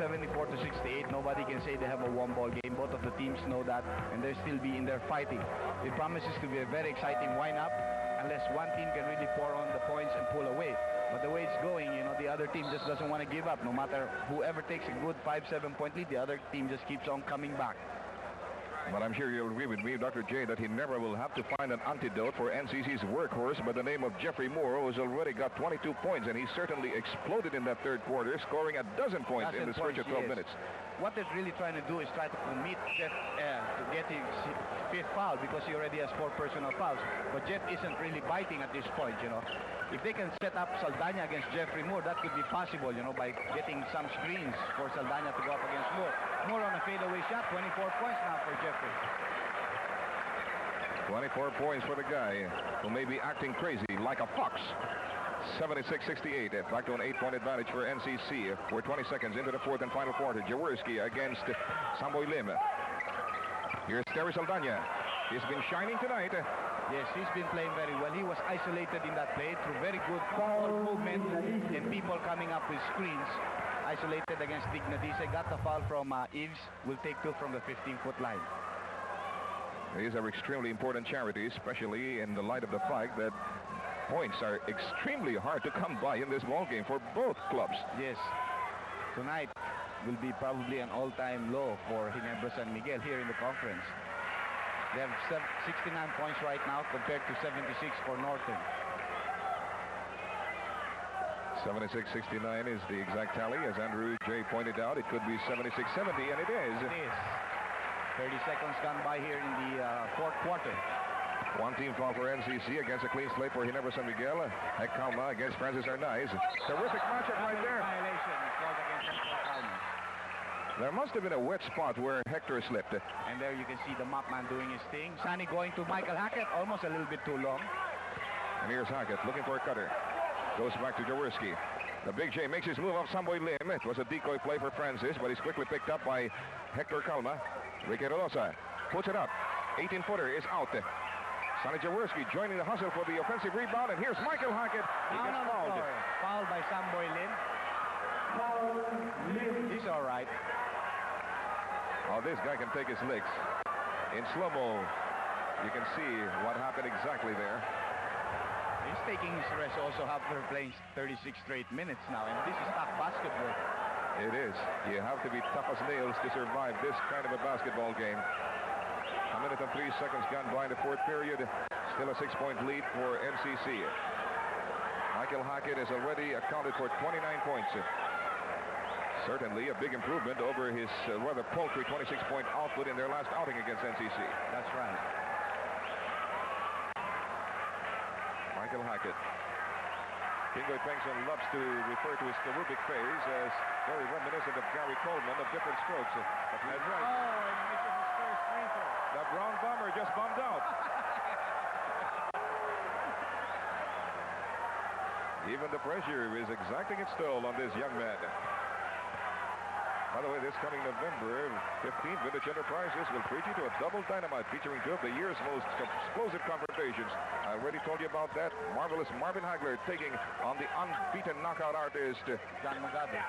74 to 68. Nobody can say they have a one-ball game. Both of the teams know that, and they'll still be in there fighting. It promises to be a very exciting wind-up, unless one team can really pour on the points and pull away. But the way it's going, you know, the other team just doesn't want to give up. No matter whoever takes a good 5-7 point lead, the other team just keeps on coming back. But I'm sure you'll agree with me, Dr. J, that he never will have to find an antidote for NCC's workhorse by the name of Jeffrey Moore, who's already got 22 points, and he certainly exploded in that third quarter, scoring a dozen points in the stretch of 12 minutes. What they're really trying to do is try to commit Jeff to get his fifth foul, because he already has 4 personal fouls. But Jeff isn't really biting at this point, you know. If they can set up Saldana against Jeffrey Moore, that could be possible, you know, by getting some screens for Saldana to go up against Moore. Moore on a fadeaway shot, 24 points now for Jeffrey. 24 points for the guy who may be acting crazy like a fox. 76-68, back to an 8-point advantage for NCC. We're 20 seconds into the fourth and final quarter. Jaworski against Samboy Lim. Here's Terry Saldana. He's been shining tonight. Yes, he's been playing very well. He was isolated in that play through very good ball movement and people coming up with screens. Isolated against Dignadice. Got the foul from Eves. Will take 2 from the 15-foot line. These are extremely important charities, especially in the light of the fact that points are extremely hard to come by in this ball game for both clubs. Yes. Tonight will be probably an all-time low for Ginebra San Miguel here in the conference. They have 69 points right now compared to 76 for Northern. 76-69 is the exact tally. As Andrew J. pointed out, it could be 76-70, and it is. It is. 30 seconds gone by here in the fourth quarter. One team foul for NCC against a clean slate for Ginebra San Miguel. Hec Calma against Francis Arnaiz. Terrific matchup right there. Violation called against Hector Calma. There must have been a wet spot where Hector slipped. And there you can see the mop man doing his thing. Sonny going to Michael Hackett, almost a little bit too long. And here's Hackett looking for a cutter. Goes back to Jaworski. The Big J makes his move off Samboy Lim. It was a decoy play for Francis, but he's quickly picked up by Hector Calma. Ricky Rodosa puts it up. 18-footer is out. Sonny Jaworski joining the hustle for the offensive rebound, and here's Michael Hackett. He gets fouled. Fouled by Samboy Lim. He's all right. Oh, this guy can take his licks. In slow-mo, you can see what happened exactly there. He's taking his rest also after playing 36 straight minutes now, and this is tough basketball. It is. You have to be tough as nails to survive this kind of a basketball game. 1 minute and 3 seconds gone by in the fourth period. Still a 6-point lead for NCC. Michael Hackett has already accounted for 29 points. Certainly a big improvement over his rather paltry 26-point output in their last outing against NCC. That's right. Michael Hackett. Kingoy Pengson loves to refer to his cherubic phase as very reminiscent of Gary Coleman of different strokes. But that's right. Oh, and he misses his first free throw. The brown bomber just bombed out. Even the pressure is exacting its toll on this young man. By the way, this coming November 15th, Vintage Enterprises will treat you to a double dynamite featuring 2 of the year's most explosive confrontations. I already told you about that. Marvelous Marvin Hagler taking on the unbeaten knockout artist John Mugabe.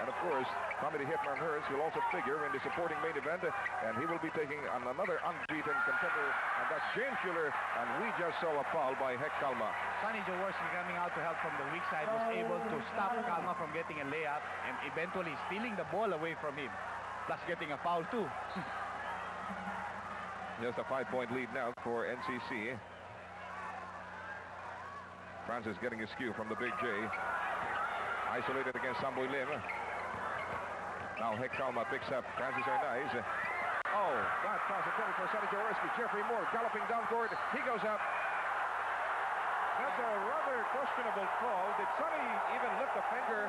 And of course, Comedy Hitman Hearns will also figure in the supporting main event, and he will be taking on another unbeaten contender, and that's James Schuler, and we just saw a foul by Hec Calma. Sonny Jaworski coming out to help from the weak side was able to stop Calma from getting a layup and eventually stealing the ball away from him, plus getting a foul too. Just a 5-point lead now for NCC. Francis getting a skew from the Big J. Isolated against Samboy Lim. Now Hec Calma picks up Francis Arnaiz. Oh, that pass intended for Sonny Jaworski. Jeffrey Moore galloping down court. He goes up. That's a rather questionable call. Did Sonny even lift a finger?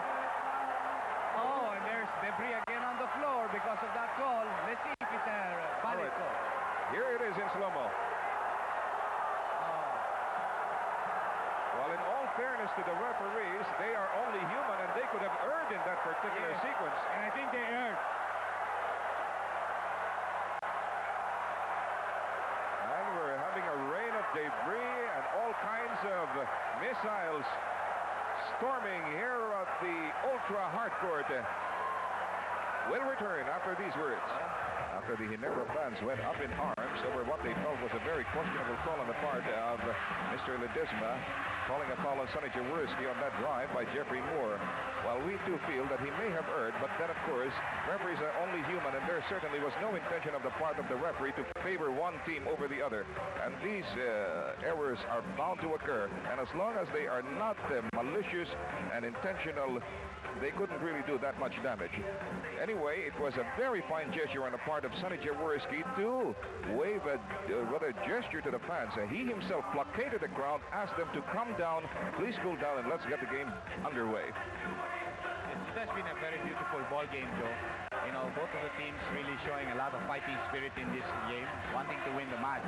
Oh, and there's debris again on the floor because of that call. Let's see if it's a valid call. Here it is in slow-mo. Well, in all fairness to the referees, they are only human, and they could have erred in that particular sequence. And I think they erred. And we're having a rain of debris and all kinds of missiles storming here at the ultra hardcourt. We'll return after these words. After the Ginebra fans went up in arms over what they felt was a very questionable call on the part of Mr. Ledesma, calling a foul on Sonny Jaworski on that drive by Jeffrey Moore. Well, we do feel that he may have erred, but then, of course, referees are only human, and there certainly was no intention of the part of the referee to favor one team over the other. And these errors are bound to occur, and as long as they are not malicious and intentional, they couldn't really do that much damage. Anyway, it was a very fine gesture on the part of Sonny Jaworski to wave a gesture to the fans. He himself placated the crowd, asked them to come down, please cool down, and let's get the game underway. It has been a very beautiful ball game, Joe. You know, both of the teams really showing a lot of fighting spirit in this game, wanting to win the match.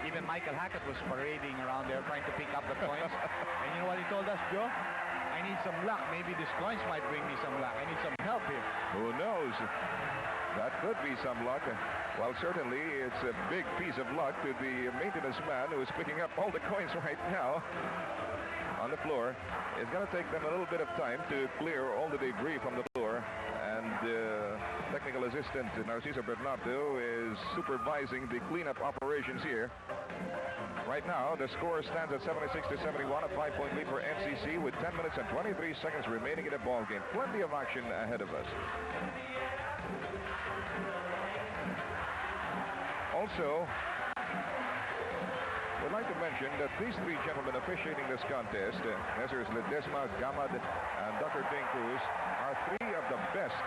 Even Michael Hackett was parading around there, trying to pick up the coins. And you know what he told us, Joe? I need some luck. Maybe these coins might bring me some luck. I need some help here. Who knows? That could be some luck. Well, certainly it's a big piece of luck to the maintenance man who is picking up all the coins right now on the floor. It's going to take them a little bit of time to clear all the debris from the floor. And technical assistant Narciso Bernardo is supervising the cleanup operations here. Right now, the score stands at 76-71, a 5-point lead for NCC with 10 minutes and 23 seconds remaining in the ball game. Plenty of action ahead of us. Also, we'd like to mention that these three gentlemen officiating this contest, Messrs. Ledesma, Gamad, and Dr. Ding Cruz, are three of the best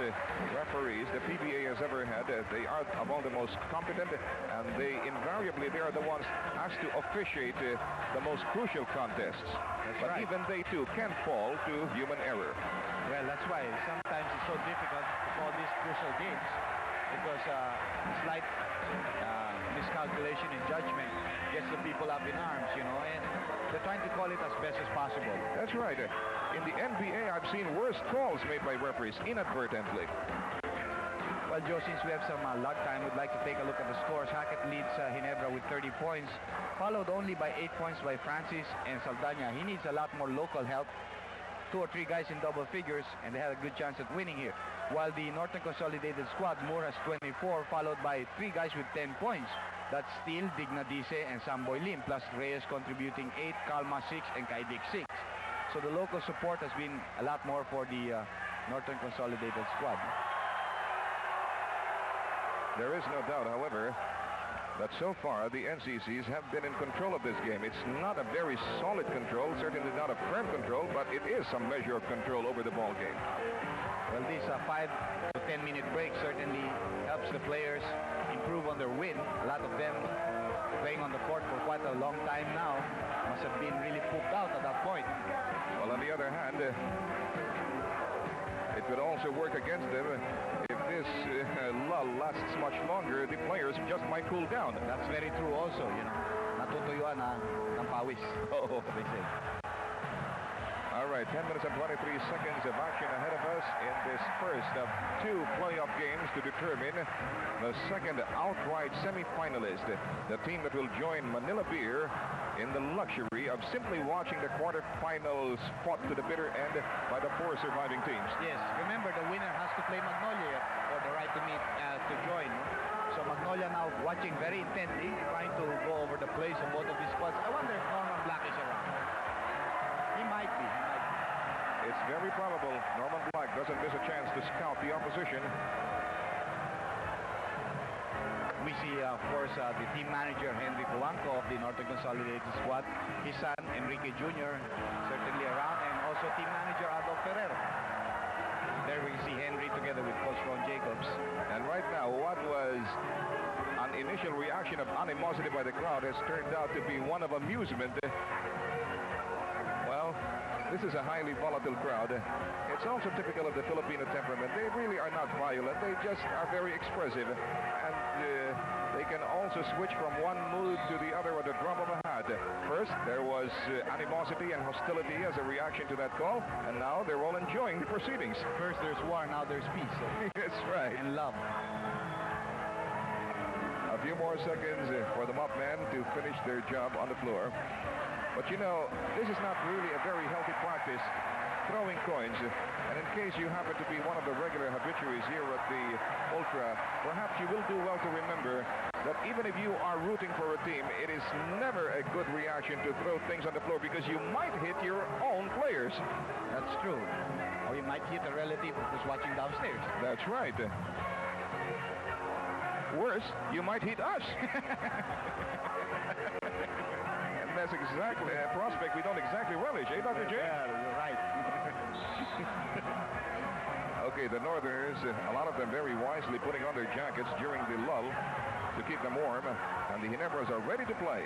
referees the PBA has ever had. They are among the most competent, and they are the ones asked to officiate the most crucial contests. But even they too can fall to human error. Well, that's why sometimes it's so difficult to call these crucial games, because slight miscalculation in judgment gets the people up in arms, you know, and they're trying to call it as best as possible. That's right. In the NBA, I've seen worse calls made by referees inadvertently. Well, Joe, since we have some lag time, we'd like to take a look at the scores. Hackett leads Ginebra with 30 points, followed only by 8 points by Francis and Saldana. He needs a lot more local help. 2 or 3 guys in double figures, and they had a good chance at winning here. While the Northern Consolidated squad, Moore has 24, followed by 3 guys with 10 points. That's Steele, Dignadice, and Samboy Lim, plus Reyes contributing 8, Calma 6, and Kaidik 6. So the local support has been a lot more for the Northern Consolidated squad. There is no doubt, however, that so far the NCCs have been in control of this game. It's not a very solid control, certainly not a firm control, but it is some measure of control over the ball game. Well, these 5 to 10 minute breaks certainly helps the players improve on their win. A lot of them playing on the court for quite a long time now must have been really pooped out at that point. Well, on the other hand, it could also work against them. If this lull lasts much longer, the players just might cool down. That's very true also, you know. Natutuyuan ng pawis. Oh, they say. All right, 10 minutes and 23 seconds of action ahead of us in this first of 2 playoff games to determine the second outright semifinalist, the team that will join Manila Beer in the luxury of simply watching the quarterfinals fought to the bitter end by the 4 surviving teams. Yes, remember the winner has to play Magnolia for the right to meet to join. So Magnolia now watching very intently, trying to go over the plays of both of these squads. I wonder if Norman Black is around. He might be. It's very probable Norman Black doesn't miss a chance to scout the opposition. We see, of course, the team manager, Henry Polanco of the Northern Consolidated squad. His son, Enrique Jr., certainly around, and also team manager, Adolf Ferrero. There we see Henry together with Coach Ron Jacobs. And right now, what was an initial reaction of animosity by the crowd has turned out to be one of amusement. Well, this is a highly volatile crowd. It's also typical of the Filipino temperament. They really are not violent. They just are very expressive. And they can also switch from one mood to the other with a drop of a hat. First, there was animosity and hostility as a reaction to that call. And now they're all enjoying the proceedings. First there's war, now there's peace. That's right. And love. A few more seconds for the mop men to finish their job on the floor. But you know, this is not really a very healthy practice, throwing coins. And in case you happen to be one of the regular habituaries here at the you will do well to remember that even if you are rooting for a team, it is never a good reaction to throw things on the floor because you might hit your own players. That's true. Or you might hit a relative who's watching downstairs. That's right. Worse, you might hit us. And that's exactly a prospect we don't exactly relish, eh, Dr. J? Yeah, you're right. Okay, the Northerners, a lot of them very wisely putting on their jackets during the lull to keep them warm, and the Ginebras are ready to play.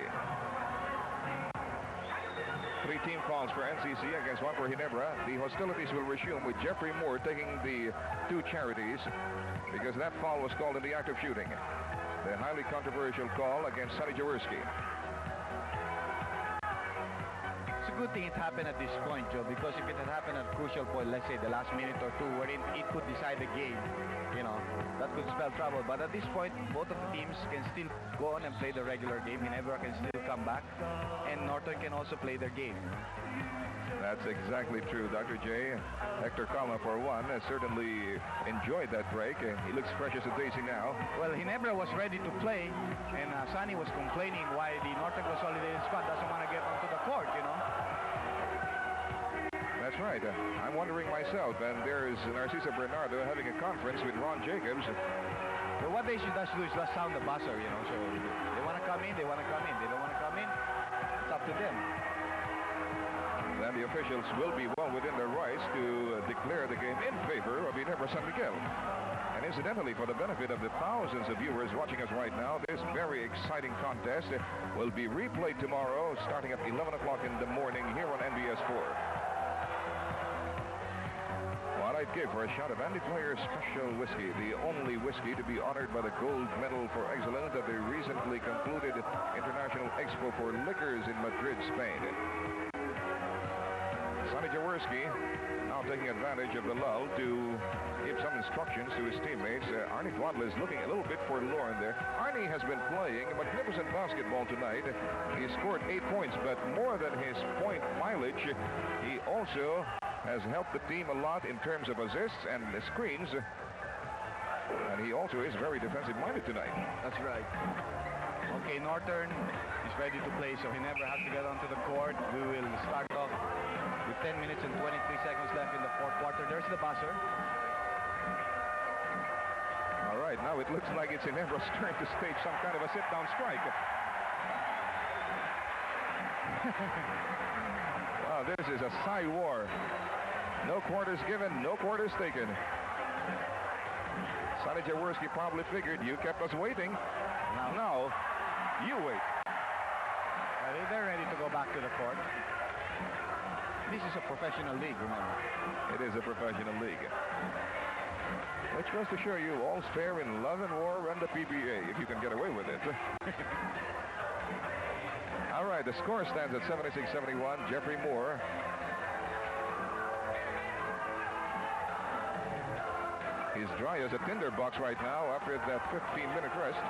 3 team calls for NCC against 1 for Ginebra. The hostilities will resume with Jeffrey Moore taking the 2 charities because that foul was called in the act of shooting. The highly controversial call against Sonny Jaworski. It's a good thing it happened at this point, Joe, because if it had happened at a crucial point, let's say the last minute or two, wherein it could decide the game, you know, that could spell trouble. But at this point, both of the teams can still go on and play the regular game. Ginebra can still come back, and Northern can also play their game. That's exactly true, Dr. J. Hector Calma, for one, has certainly enjoyed that break. He looks fresh as a daisy now. Well, Ginebra was ready to play, and Sonny was complaining why the Northern Consolidated squad doesn't want to get onto the court, you know. That's right. I'm wondering myself, and there's Narcisa Bernardo having a conference with Ron Jacobs. So what they should just do is just sound the buzzer, you know. So they want to come in, they want to come in. They don't want to come in, it's up to them. Then the officials will be well within their rights to declare the game in favor of Ginebra San Miguel. And incidentally, for the benefit of the thousands of viewers watching us right now, this very exciting contest will be replayed tomorrow starting at 11 o'clock in the morning here on NBS 4. What I'd give for a shot of Andy Player's Special Whiskey, the only whiskey to be honored by the Gold Medal for Excellence at the recently concluded International Expo for Liquors in Madrid, Spain. Sonny Jaworski now taking advantage of the lull to give some instructions to his teammates. Arnie Twadla is looking a little bit forlorn there. Arnie has been playing magnificent basketball tonight. He scored 8 points, but more than his point mileage, he also has helped the team a lot in terms of assists and screens. And he also is very defensive-minded tonight. That's right. Okay, Northern is ready to play, so Ginebra has to get onto the court. We will start off with 10 minutes and 23 seconds left in the 4th quarter. There's the buzzer. All right, now it looks like it's Ginebra's turn to stage some kind of a sit-down strike. Wow, this is a Psy war. No quarters given, no quarters taken. Sonny Jaworski probably figured you kept us waiting. Now you wait. They're ready to go back to the court. This is a professional league, remember. It is a professional league. Which goes to show you all's fair in love and war and the PBA, if you can get away with it. All right, the score stands at 76-71. Jeffrey Moore. He's dry as a tinderbox right now after that 15-minute rest.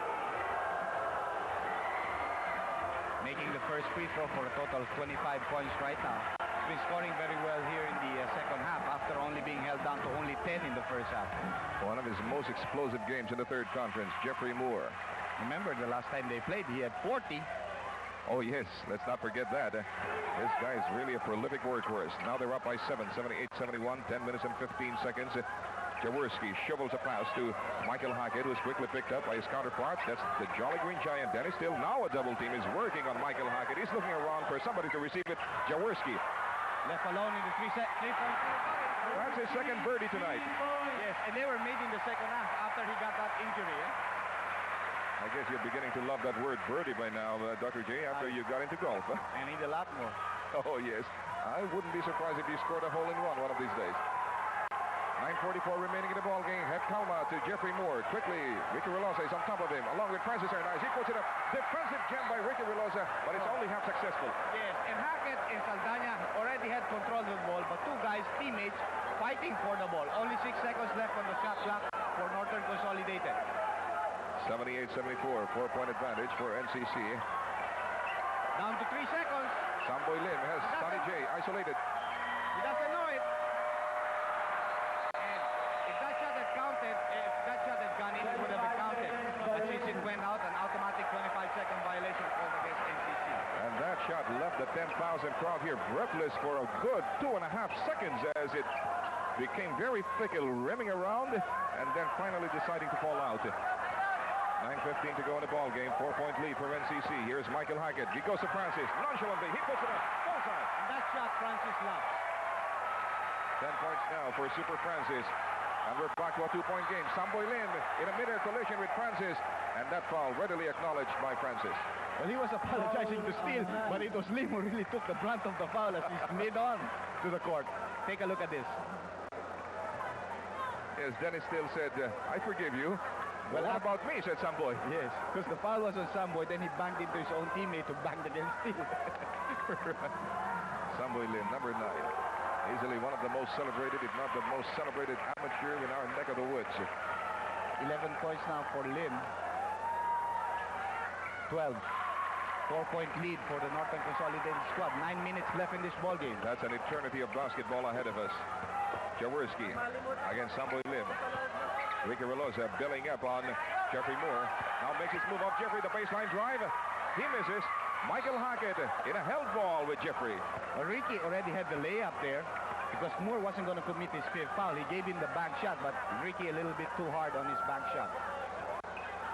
Making the first free throw for a total of 25 points right now. He's been scoring very well here in the second half after only being held down to only 10 in the first half. One of his most explosive games in the 3rd conference, Jeffrey Moore. Remember the last time they played, he had 40. Oh, yes. Let's not forget that. This guy is really a prolific workhorse. Now they're up by 7, 78-71, 10 minutes and 15 seconds. Jaworski shovels a pass to Michael Hackett, who's quickly picked up by his counterpart. That's the Jolly Green Giant, Dennis Still. Now a double team is working on Michael Hackett. He's looking around for somebody to receive it. Jaworski. Left alone in the three-point. That's his second birdie tonight. Yes, and they were made in the second half after he got that injury. I guess you're beginning to love that word birdie by now, Dr. J, after you got into golf. I need a lot more. Oh, yes. I wouldn't be surprised if you scored a hole-in-one one of these days. 9:44 remaining in the ball game. Head Calma to Jeffrey Moore. Quickly, Ricky Relosa is on top of him, along with Francis Hernandez. He puts it up. Defensive jam by Ricky Relosa, but it's only half successful. Yes, and Hackett and Saldana already had control of the ball, but two guys, teammates, fighting for the ball. Only 6 seconds left on the shot clock for Northern Consolidated. 78-74, 4-point advantage for NCC. Down to 3 seconds. Samboy Lim has Sonny J isolated. He doesn't know it. And if that shot had counted, if that shot had gone in, it would have been counted. the 10,000 crowd here breathless for a good 2.5 seconds as it became very fickle, rimming around, and then finally deciding to fall out. 9:15 to go in the ball game. 4-point lead for NCC. Here's Michael Hackett. He goes to Francis. Nonchalantly, he puts it up. Bullseye. And that shot Francis loves. 10 points now for Super Francis. And we're back to a 2-point game. Samboy Lim in a mid-air collision with Francis. And that foul readily acknowledged by Francis. Well, he was apologizing to Steele, but it was Lim who really took the brunt of the foul as he's mid on to the court. Take a look at this. Yes, Dennis Steele said, I forgive you. Well, what about me, said Samboy. Yes, because the foul was on Samboy, then he banged into his own teammate who banged against Steele. Samboy Lim, number 9. Easily one of the most celebrated, if not the most celebrated amateur in our neck of the woods. 11 points now for Lim. 12. 4-point lead for the Northern Consolidated squad. 9 minutes left in this ball game. That's an eternity of basketball ahead of us. Jaworski against Samboy Lim. Ricky Relosa billing up on Jeffrey Moore. Now makes his move off Jeffrey, the baseline drive. He misses. Michael Hackett in a held ball with Jeffrey. Well, Ricky already had the layup there because Moore wasn't going to commit his 5th foul. He gave him the bank shot, but Ricky a little bit too hard on his bank shot.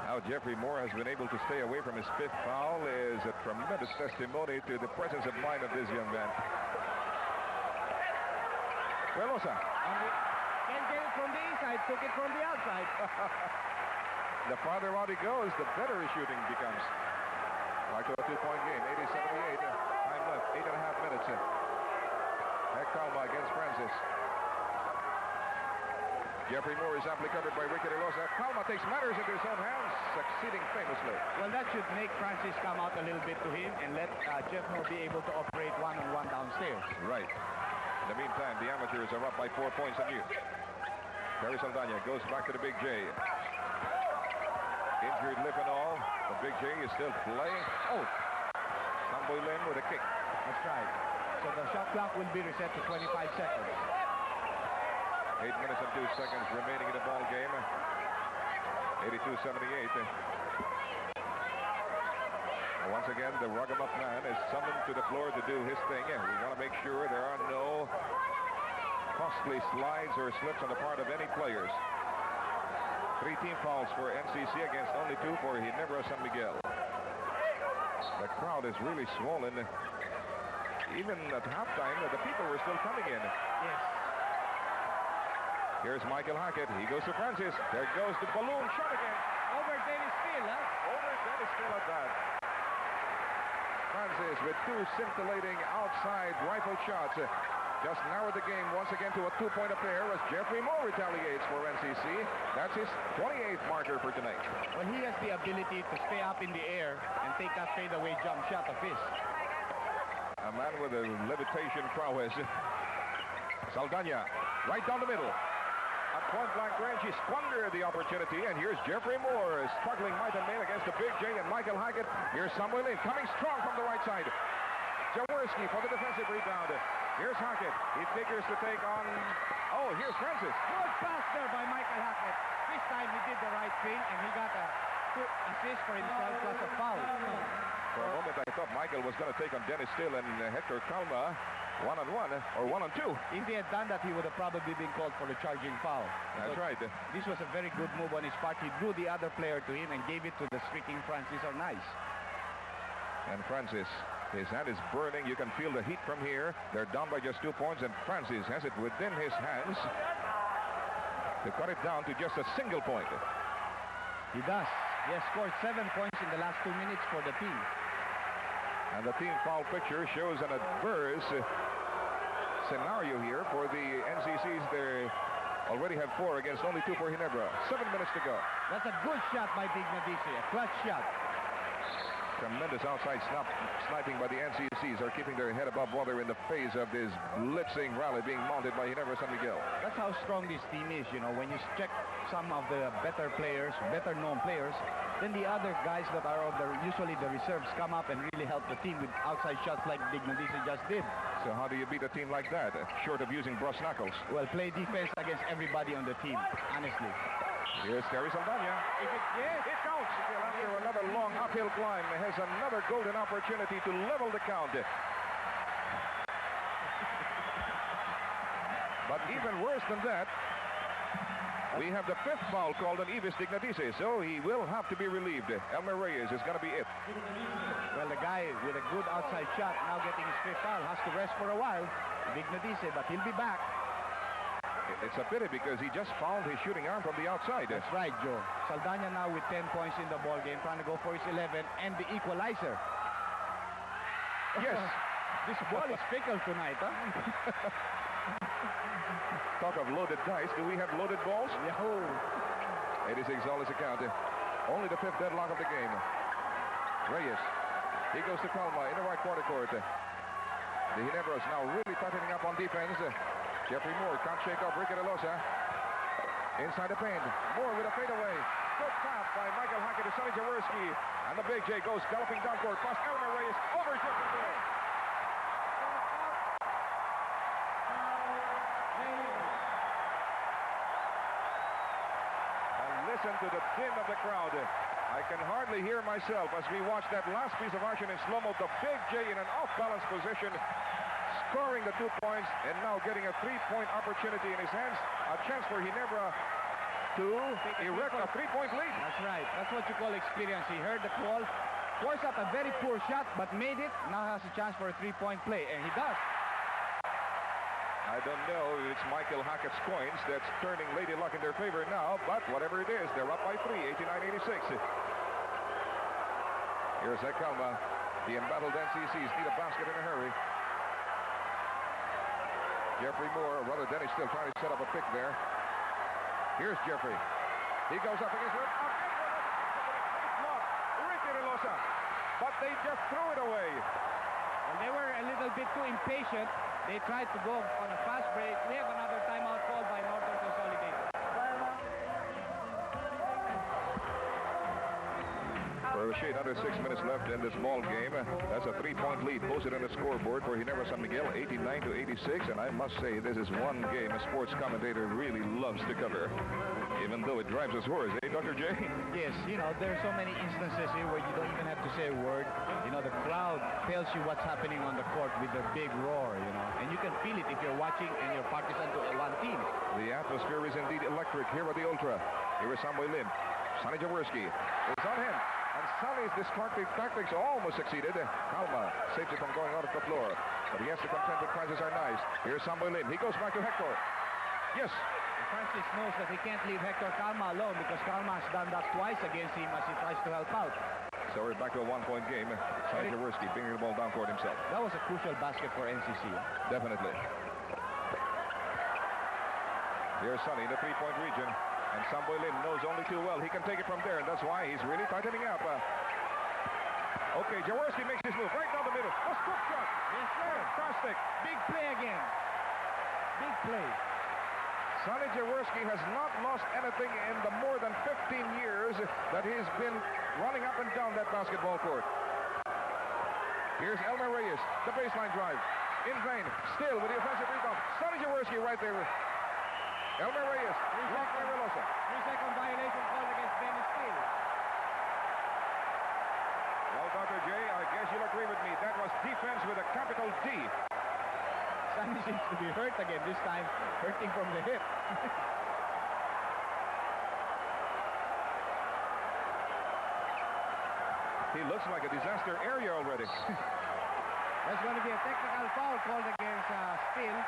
How Jeffrey Moore has been able to stay away from his 5th foul is a tremendous testimony to the presence of mind of this young man. Relosa. Can't get it from the inside, took it from the outside. The farther out he goes, the better his shooting becomes. Back to a 2-point game, 80-78. Time left, 8.5 minutes. Heck Calma against Francis. Jeffrey Moore is amply covered by Ricky Relosa. Calma takes matters into his own hands, succeeding famously. Well, that should make Francis come out a little bit to him and let Jeff Moore be able to operate one-on-one downstairs. Right. In the meantime, the amateurs are up by 4 points anew. Terry Saldana goes back to the Big J. Injured lip and all. The Big J is still playing. Oh! Samboy Lim with a kick. That's right. So the shot clock will be reset to 25 seconds. 8 minutes and 2 seconds remaining in the ball game. 82-78. Once again, the Ragamuff man is summoned to the floor to do his thing. And we want to make sure there are no costly slides or slips on the part of any players. 3 team fouls for NCC against only 2 for Ginebra San Miguel. The crowd is really swollen. Even at halftime, the people were still coming in. Yes. Here's Michael Hackett. He goes to Francis. There goes the balloon shot again. Over Dennis Steele, huh? Over Dennis Steele at that. Francis with 2 scintillating outside rifle shots. Just narrowed the game once again to a 2-point affair as Jeffrey Moore retaliates for NCC. That's his 28th marker for tonight. Well, he has the ability to stay up in the air and take that fadeaway jump shot of his. A man with a levitation prowess. Saldana, right down the middle. At point-blank range, he squandered the opportunity, and here's Jeffrey Moore struggling might and main against the Big J and Michael Hackett. Here's Samuel Lin coming strong from the right side. Jaworski for the defensive rebound. Here's Hackett. He figures to take on... Oh, here's Francis. Good pass there by Michael Hackett. This time he did the right thing, and he got a assist for himself plus a foul. For a moment, I thought Michael was going to take on Dennis Steele and Hector Calma one-on-one or one-on-two. If he had done that, he would have probably been called for the charging foul. That's right. This was a very good move on his part. He drew the other player to him and gave it to the streaking Francis or Nice. And Francis, his hand is burning. You can feel the heat from here. They're down by just 2 points, and Francis has it within his hands to cut it down to just a single point. He does. He has scored 7 points in the last 2 minutes for the team. And the team foul picture shows an adverse scenario here for the NCCs. They already have 4 against only 2 for Ginebra. 7 minutes to go. That's a good shot by Dignadici, a clutch shot. Tremendous outside sniping by the NCCs are keeping their head above water in the face of this blitzing rally being mounted by Ginebra San Miguel. That's how strong this team is, you know. When you check some of the better players, better known players, then the other guys that are usually the reserves come up and really help the team with outside shots like Dignadici just did. So how do you beat a team like that, short of using brass knuckles? Well, play defense against everybody on the team, honestly. Here's Terry Saldana. It counts. After another long uphill climb, has another golden opportunity to level the count. even worse than that, we have the 5th foul called on Ives Dignatise, so he will have to be relieved. Elmer Reyes is going to be it. Well, the guy with a good outside shot now getting his 5th foul has to rest for a while. Dignatise, but he'll be back. It's a pity because he just fouled his shooting arm from the outside. That's right, Joe. Saldana now with 10 points in the ball game, trying to go for his 11 and the equalizer. Yes. This ball is fickle tonight, huh? Talk of loaded dice. Do we have loaded balls? Yahoo! 86 all is a count. Only the 5th deadlock of the game. Reyes. He goes to Calma in the right quarter court. The Ginebras now really tightening up on defense. Jeffrey Moore can't shake off Ricky De Losa. Inside the paint. Moore with a fadeaway. Good tap by Michael Hackett to Sonny Jaworski. And the Big J goes galloping down court past Elmer Reyes over Jeffrey Moore. And listen to the din of the crowd. I can hardly hear myself as we watch that last piece of action in slow-mo. The Big J in an off-balance position, scoring the 2 points and now getting a 3-point opportunity in his hands. A chance for Ginebra to erect a 3-point lead. That's right. That's what you call experience. He heard the call, forced up a very poor shot, but made it. Now has a chance for a 3-point play, and he does. I don't know if it's Michael Hackett's coins that's turning Lady Luck in their favor now, but whatever it is, they're up by 3, 89-86. Here's Calma. The embattled NCCs need a basket in a hurry. Jeffrey Moore, rather Dennis still trying to set up a pick there. Here's Jeffrey. He goes up against it. Ricky De Losa. But they just threw it away. Well, they were a little bit too impatient. They tried to go on a fast break. We have another timeout called by Northern Consolidated. For Rashid, under 6 minutes left in this ball game. That's a 3-point lead posted on the scoreboard for Ginebra San Miguel, 89-86. And I must say, this is one game a sports commentator really loves to cover, even though it drives us hoarse, eh, Dr. J? Yes, you know, there are so many instances here where you don't even have to say a word. You know, the crowd tells you what's happening on the court with their big roar, you know. And you can feel it if you're watching and you're partisan to one team. The atmosphere is indeed electric here at the Ultra. Here is Samuel Lim. Sonny Jaworski is on him. And Sonny's destructive tactics almost succeeded. Calma saves it from going out of the floor. But he has to contend with Francis Arnaiz. Here's Samuel Lim. He goes back to Hector. Yes. Francis knows that he can't leave Hector Calma alone because Calma has done that twice against him as he tries to help out. So we're back to a 1-point game. Sonny Jaworski bringing the ball down court himself. That was a crucial basket for NCC. Definitely. Here's Sonny in the 3-point region. And Samuel Lim knows only too well he can take it from there, and that's why he's really tightening up. Okay, Jaworski makes his move right down the middle. A scoop shot. Yes, sir. Fantastic. Big play again. Big play. Sonny Jaworski has not lost anything in the more than 15 years that he's been running up and down that basketball court. Here's Elmer Reyes, the baseline drive. In vain. Still with the offensive rebound. Sonny Jaworski right there. Elmer Reyes, blocked by Relosa. 3-second violation called against Dennis Steele. Well, Dr. J, I guess you'll agree with me. That was defense with a capital D. Sonny seems to be hurt again, this time hurting from the hip. He looks like a disaster area already. There's going to be a technical foul called against Steele.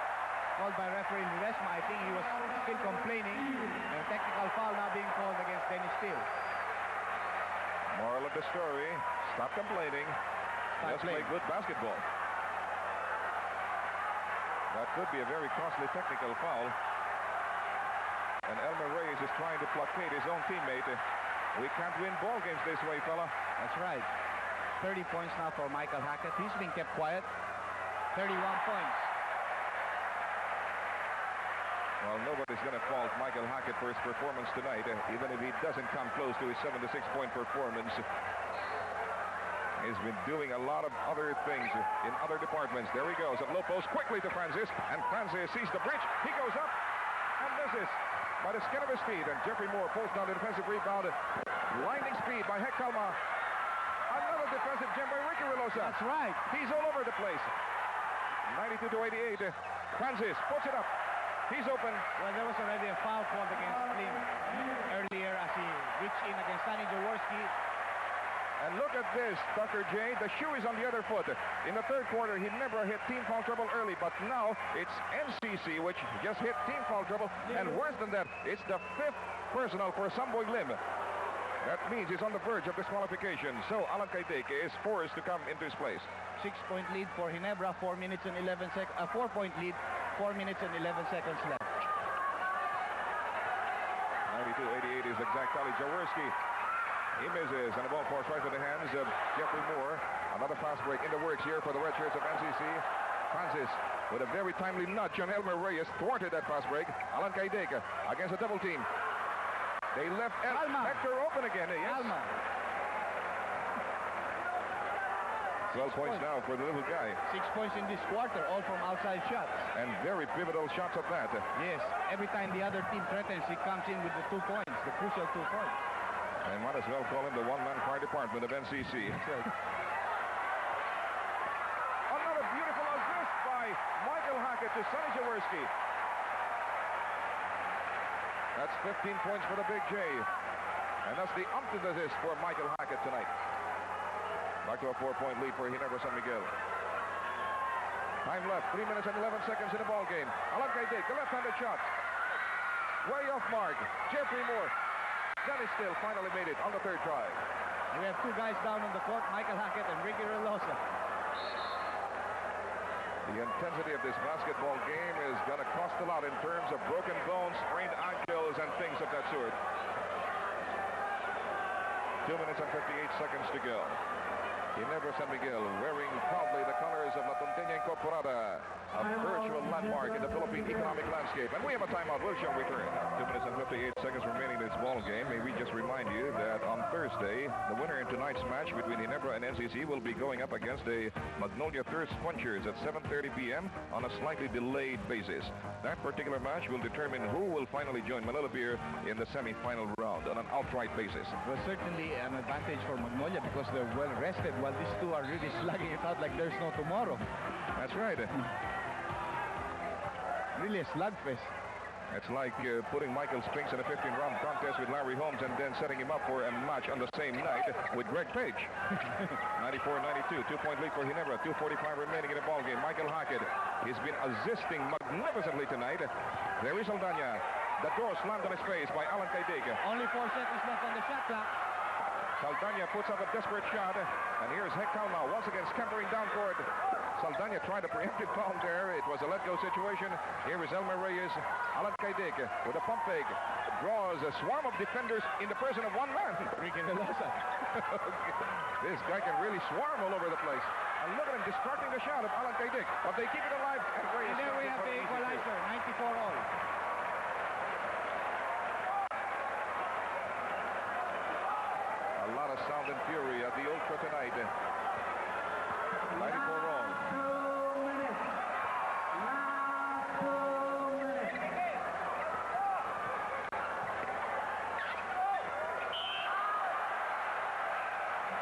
Called by referee Ledesma. I think he was still complaining. A technical foul now being called against Dennis Steele. Moral of the story, stop complaining. Let's play good basketball. That could be a very costly technical foul. And Elmer Reyes is trying to placate his own teammate. We can't win ball games this way, fella. That's right. 30 points now for Michael Hackett. He's been kept quiet. 31 points. Well, nobody's going to fault Michael Hackett for his performance tonight, even if he doesn't come close to his 76-point performance. He's been doing a lot of other things in other departments. There he goes at low post quickly to Francis, and Francis sees the breach. He goes up and misses by the skin of his feet, and Jeffrey Moore pulls down the defensive rebound. Blinding speed by Hec Calma. Another defensive gem by Ricky Relosa. That's right. He's all over the place. 92-88. Francis puts it up. He's open. Well, there was already a foul called against Slim earlier as he reached in against Sonny Jaworski. And look at this, Dr. J. The shoe is on the other foot. In the third quarter, he never hit team foul trouble early, but now it's NCC, which just hit team foul trouble. And worse than that, it's the 5th personal for Samboy Lim. That means he's on the verge of disqualification. So Alan Kaiteke is forced to come into his place. 6-point lead for Ginebra, 4 minutes and 11 seconds. 4-point lead, 4 minutes and 11 seconds left. 92-88 is exact tally. Jaworski, he misses, and the ball falls right to the hands of Jeffrey Moore. Another fast break in the works here for the red shirts of NCC. Francis with a very timely nudge on Elmer Reyes thwarted that fast break. Alan Kaideka against a double team. They left Hector open again. Yes. 12 points now for the little guy. 6 points in this quarter, all from outside shots. And very pivotal shots at that. Yes, every time the other team threatens, he comes in with the 2 points, the crucial 2 points. And might as well call him the one-man fire department of NCC. Another beautiful assist by Michael Hackett to Sonny Jaworski. That's 15 points for the Big J. And that's the umpteenth assist for Michael Hackett tonight. Back to a 4-point lead for Ginebra San Miguel. Time left, 3 minutes and 11 seconds in the ball game. Alan Kaidek, the left-handed shot. Way off mark. Jeffrey Moore. Dennis Still finally made it on the 3rd try. We have 2 guys down on the court, Michael Hackett and Ricky Relosa. The intensity of this basketball game is going to cost a lot in terms of broken bones, sprained ankles, and things of that sort. 2 minutes and 58 seconds to go. Ginebra San Miguel wearing proudly the colors of La Tonteña Incorporada, a virtual landmark in the Philippine economic landscape. And we have a timeout. We'll show return. 2 minutes and 58 seconds remaining in this ball game. May we just remind you that on Thursday, the winner in tonight's match between Ginebra and NCC will be going up against the Magnolia Thirst Quenchers at 7:30 p.m. on a slightly delayed basis. That particular match will determine who will finally join Manila Beer in the semi-final round on an outright basis. Well, certainly an advantage for Magnolia because they're well rested, while these 2 are really slugging it out like there's no tomorrow. That's right. Really a slugfest. It's like putting Michael Spinks in a 15-round contest with Larry Holmes and then setting him up for a match on the same night with Greg Page. 94-92, 2-point lead for Ginebra, 2:45 remaining in the ball game. Michael Hackett, he's been assisting magnificently tonight. There is Aldana. The door slammed on his face by Alan Kaidega. Only 4 seconds left on the shot clock. Saldana puts up a desperate shot, and here's Heckalma once again scampering down court. Saldana tried a preemptive foul there. It was a let-go situation. Here is Elmer Reyes. Alan Kaidek with a pump fake. Draws a swarm of defenders in the person of one man. Ricky Velosa. This guy can really swarm all over the place. And look at him discarding the shot of Alan Kaidek. But they keep it alive. And there we have the equalizer, 94 all. A lot of sound and fury at the Ultra tonight. 94 all.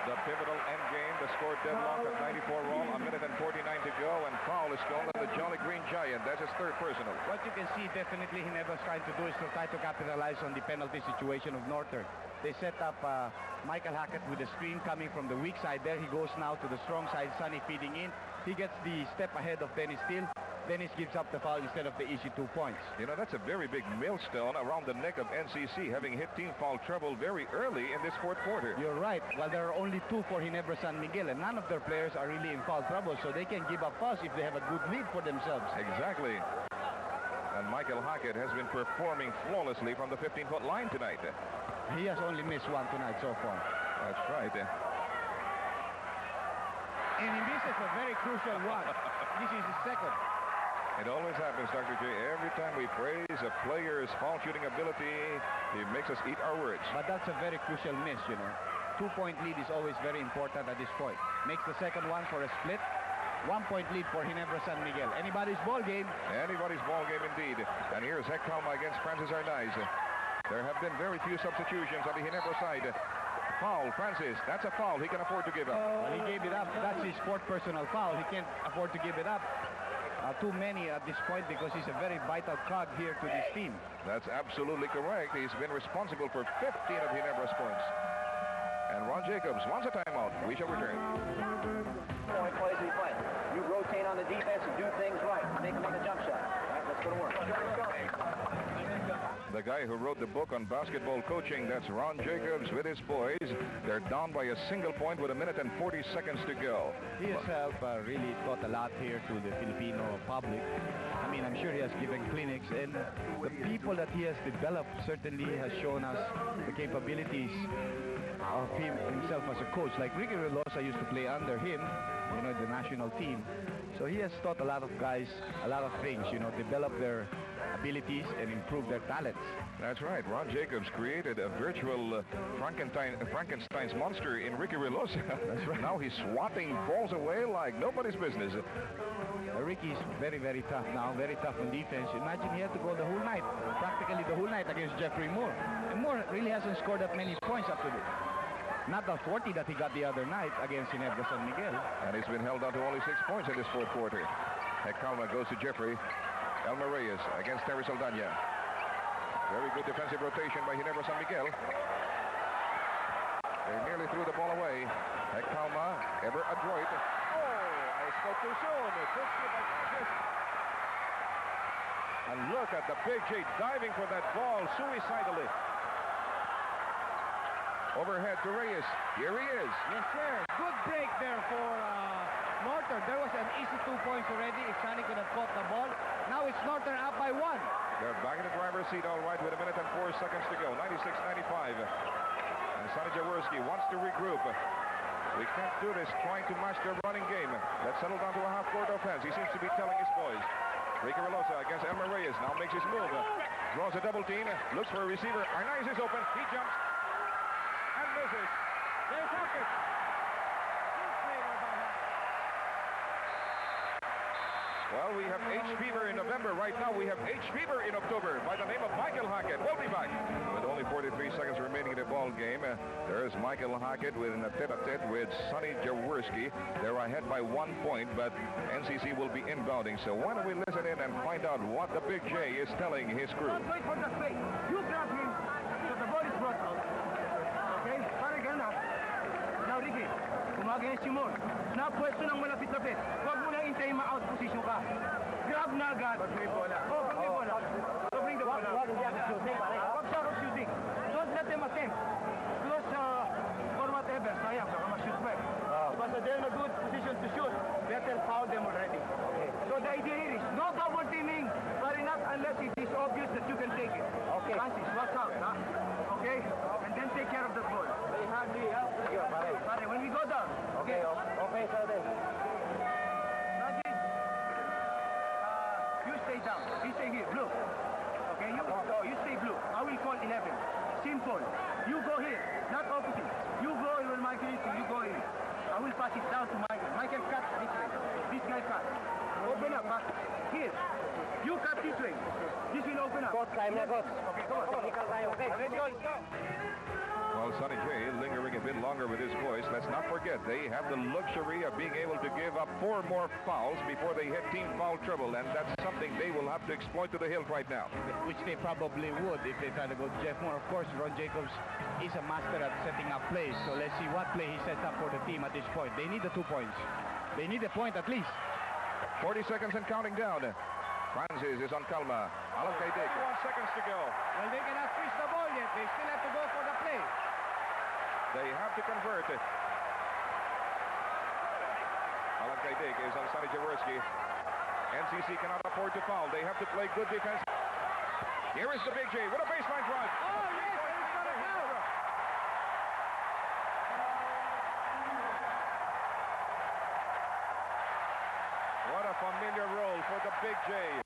The pivotal end game, the score deadlock at 94 all, a minute and 49 to go, and foul is called on the Jolly Green Giant. That's his 3rd personal. What you can see definitely Ginebra is trying to do is to try to capitalize on the penalty situation of Northern. They set up Michael Hackett with a screen coming from the weak side. There he goes now to the strong side. Sonny feeding in. He gets the step ahead of Dennis Steele. Dennis gives up the foul instead of the easy 2 points. You know, that's a very big millstone around the neck of NCC, having hit team foul trouble very early in this 4th quarter. You're right. Well, there are only 2 for Ginebra San Miguel, and none of their players are really in foul trouble, so they can give up fouls if they have a good lead for themselves. Exactly. And Michael Hackett has been performing flawlessly from the 15-foot line tonight. He has only missed 1 tonight so far. That's right. And he misses a very crucial one. This is his 2nd. It always happens, Dr. J. Every time we praise a player's foul shooting ability, he makes us eat our words. But that's a very crucial miss, you know. 2-point lead is always very important at this point. Makes the 2nd one for a split. 1-point lead for Ginebra San Miguel. Anybody's ball game. Anybody's ball game indeed. And here's Heckalma against Francis Arnaiz. There have been very few substitutions on the Ginebra side. Foul, Francis. That's a foul he can afford to give up. Well, he gave it up. That's his 4th personal foul. He can't afford to give it up. too many at this point because he's a very vital cog here to this team. That's absolutely correct. He's been responsible for 15 of Ginebra's points. And Ron Jacobs wants a timeout. We shall return. Point plays we play. You rotate on the defense and do things right. Make them make a jump shot. All right, let's go to work. The guy who wrote the book on basketball coaching, that's Ron Jacobs with his boys. They're down by a single point with 1 minute and 40 seconds to go. He himself really taught a lot here to the Filipino public. I mean, I'm sure he has given clinics, and the people that he has developed certainly has shown us the capabilities of himself as a coach. Like Ricky Relosa used to play under him, you know, the national team. So he has taught a lot of guys a lot of things, you know, develop their abilities and improve their talents. That's right. Ron Jacobs created a virtual Frankenstein's monster in Ricky Relosa. That's right. Now he's swatting balls away like nobody's business. Ricky's very, very tough now, very tough on defense. Imagine he had to go the whole night, practically the whole night against Jeffrey Moore. And Moore really hasn't scored that many points up to this. Not the 40 that he got the other night against Ginebra San Miguel. And he's been held down to only 6 points in this fourth quarter. Hecalma goes to Jeffrey. Elmer Reyes against Terry Saldana. Very good defensive rotation by Ginebra San Miguel. They nearly threw the ball away. Hecalma, ever adroit. Oh, I spoke too soon. And look at the Big J diving for that ball suicidally. Overhead to Reyes. Here he is. Yes, sir. Good break there for Northern. There was an easy 2 points already if Sonny could have caught the ball. Now it's Northern up by 1. They're back in the driver's seat, all right, with 1 minute and 4 seconds to go. 96-95. And Sonny Jaworski wants to regroup. We can't do this trying to match their running game. Let's settle down to a half-court offense. He seems to be telling his boys. Ricky Relosa against Elmer Reyes. Now makes his move. Draws a double team. Looks for a receiver. Arnaiz is open. He jumps. And misses. There's Hackett. Well, we have H fever in November. Right now, we have H fever in October by the name of Michael Hackett. We'll be back. With only 43 seconds remaining in the ball game, there's Michael Hackett with a tete-a-tete with Sonny Jaworski. They're ahead by 1 point, but NCC will be inbounding. So why don't we listen in and find out what the Big J is telling his crew. Don't wait for the space. You grab him so the ball is brought out. Okay? Para gana. Now, Ricky, kumagayin si Moore. Na pwesto ng malapit-lapit. Huwag mo na hintayin ma-out position ka. Grab na agad. Pag may bola. Oh, pag may bola. So bring the bola. Huwag shot of shooting. Don't let them attempt. Because for whatever, sayang, baka ma-shoot back. But they're in a good position to shoot. Better foul them already. Okay. So the idea here is no double teaming, but not unless it is obvious that you can take it. Okay. Francis, watch out, huh? Okay? And then take care of the ball. They hardly help. Pare, when we go down. Okay. Okay, sir. Francis, you stay down. You stay here, blue. Okay, you stay blue. I will call 11. Simple. You go here, not opposite. You go when Michael is you go here. I will pass it down to Michael. Michael cut this way. This guy cut. Open up, but here. You cut this way. This will open up. Time na, coach. Okay, come on. Okay, let's go. Well, Sonny J lingering a bit longer with his voice. Let's not forget, they have the luxury of being able to give up 4 more fouls before they hit team foul trouble, and that's something they will have to exploit to the hilt right now. Which they probably would if they try to go to Jeff Moore. Of course, Ron Jacobs is a master at setting up plays, so let's see what play he sets up for the team at this point. They need the 2 points. They need a point at least. 40 seconds and counting down. Francis is on Calma. Alan Kaidik. 1 seconds to go. Well, they cannot switch the ball yet. They still have to go for the play. They have to convert. Alan Kaidik is on Sonny Jaworski. NCC cannot afford to foul. They have to play good defense. Here is the Big J with a baseline drive. Oh, yes, he's got a help. What a familiar role for the Big J.